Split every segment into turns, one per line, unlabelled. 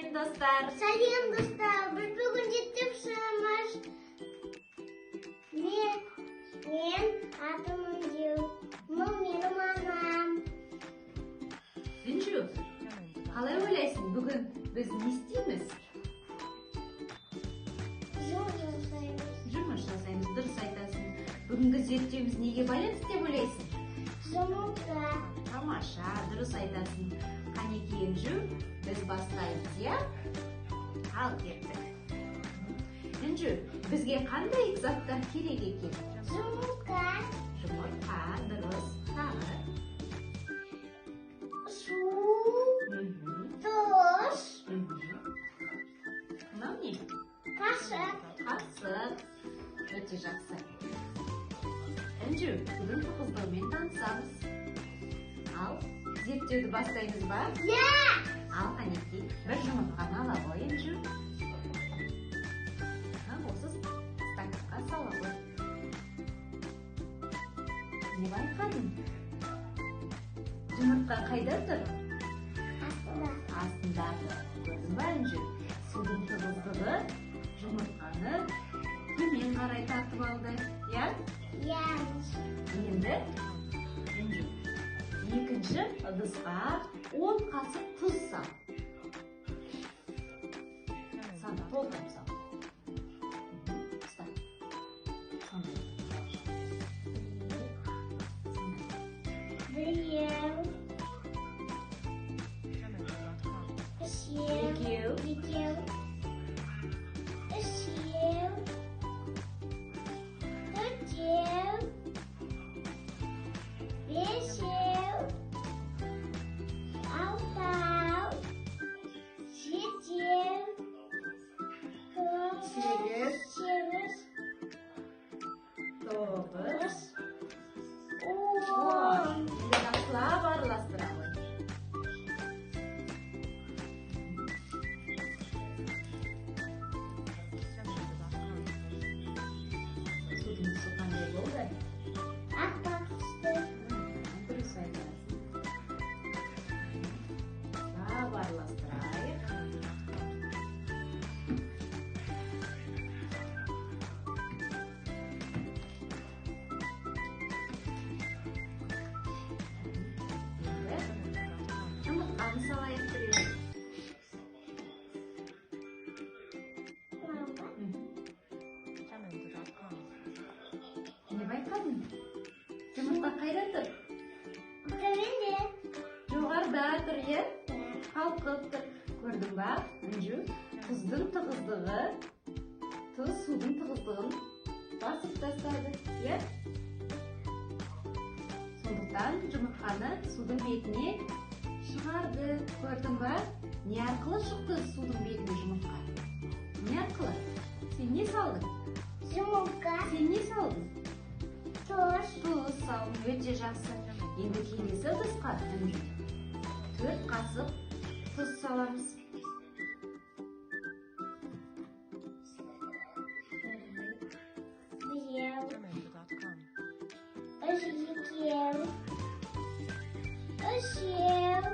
Сәлем достар.
Сәлем достар. Біз бүгін жетіп шығамыз. Мен атым Үнжу. Бұл менің анам.
Үнжу, қалай ойлайсың, бүгін біз не істейміз? Жұмыс жасаймыз, дұрыс айтасың. Бүгінгі зерттеуіміз неге байланысты деп ойлайсың?
Жұмысқа.
Тамаша, дұрыс айтасың. Қанекей Үнжу, біз бастаймыз, иә? Ал кеттік. Үнжу, бізге қандай заттар керек екен?
Жұмыртқа.
Жұмыртқа, дұрыс. Тағы.
Су. Тұз.
Мынау не?
Қасық.
Қасық. Өте жақсы. Үнжу, бүгін тығыздығымен танысамыз. Ал, зерттеуді бастаймыз ба?
Иә!
Ал, қанекей, бір жұмыртқаны ала ғой, Үнжу. Осы стаканға сала ғой. Не байқадың? Жұмыртқа қайда тұр? Астында. Көрдің ба, Үнжу? Судың тығыздығы жұмыртқаны төмен қарай тартып алды, иә?
Иә.
Енді, Үнжу, екінші ыдысқа 10 қасық тұз сал. Саны толтырып сал. Ұста. Сондай.
Біреу.
Екеу.
Екеу. Үшеу. Төртеу. Бесеу. Алтау. Жетеу.
Сегіз.
Сегіз.
9.
Он.
Енді жақсылап араластыра ғой. Судың түсі қандай болды?
Аппақ түсті.
Дұрыс айтасың. Жақсылап араластырайық. Жұмыртқаны салайық біреу. Не байқадың? Жұмыртқа қайда тұр?
Төменде.
Жоғарыда тұр, е? Қалқып тұр. Көрдің ба, Үнжу? Тұздың тығыздығы, тұз судың тығыздығын басып тастады, е? Сондықтан жұмыртқаны судың бетіне шығарды. Көрдің ба? Не арқылы шықты судың бетіне жұмыртқа? Не арқылы? Сен не салдың?
Жұмыртқа.
Сен не салдың?
Тұз.
Тұз салдың, өте жақсы. Енді келесі ыдысқа, Үнжу, 4 қасық тұз саламыз.
Біреу. Екеу. Үшеу.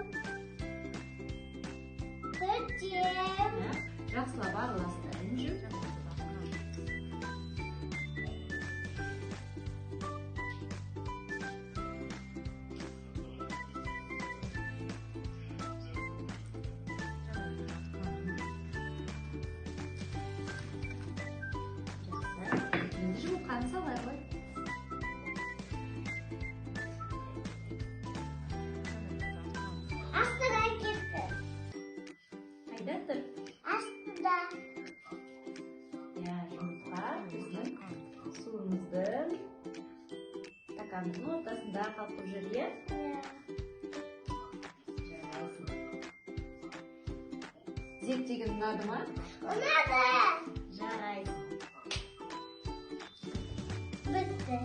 Төртеу.
Жақсылап араластыр, Үнжу. Енді жұмыртқаны салай ғой.
Астыда кетті.
Қайда тұр?
Астыда.
Иә, жұмыртқа біздің суымыздың стаканның ортасында қалқып жүр, е? Жарайсың. Зерттеген ұнады ма?
Ұнады.
Жарайсың.
Бітті.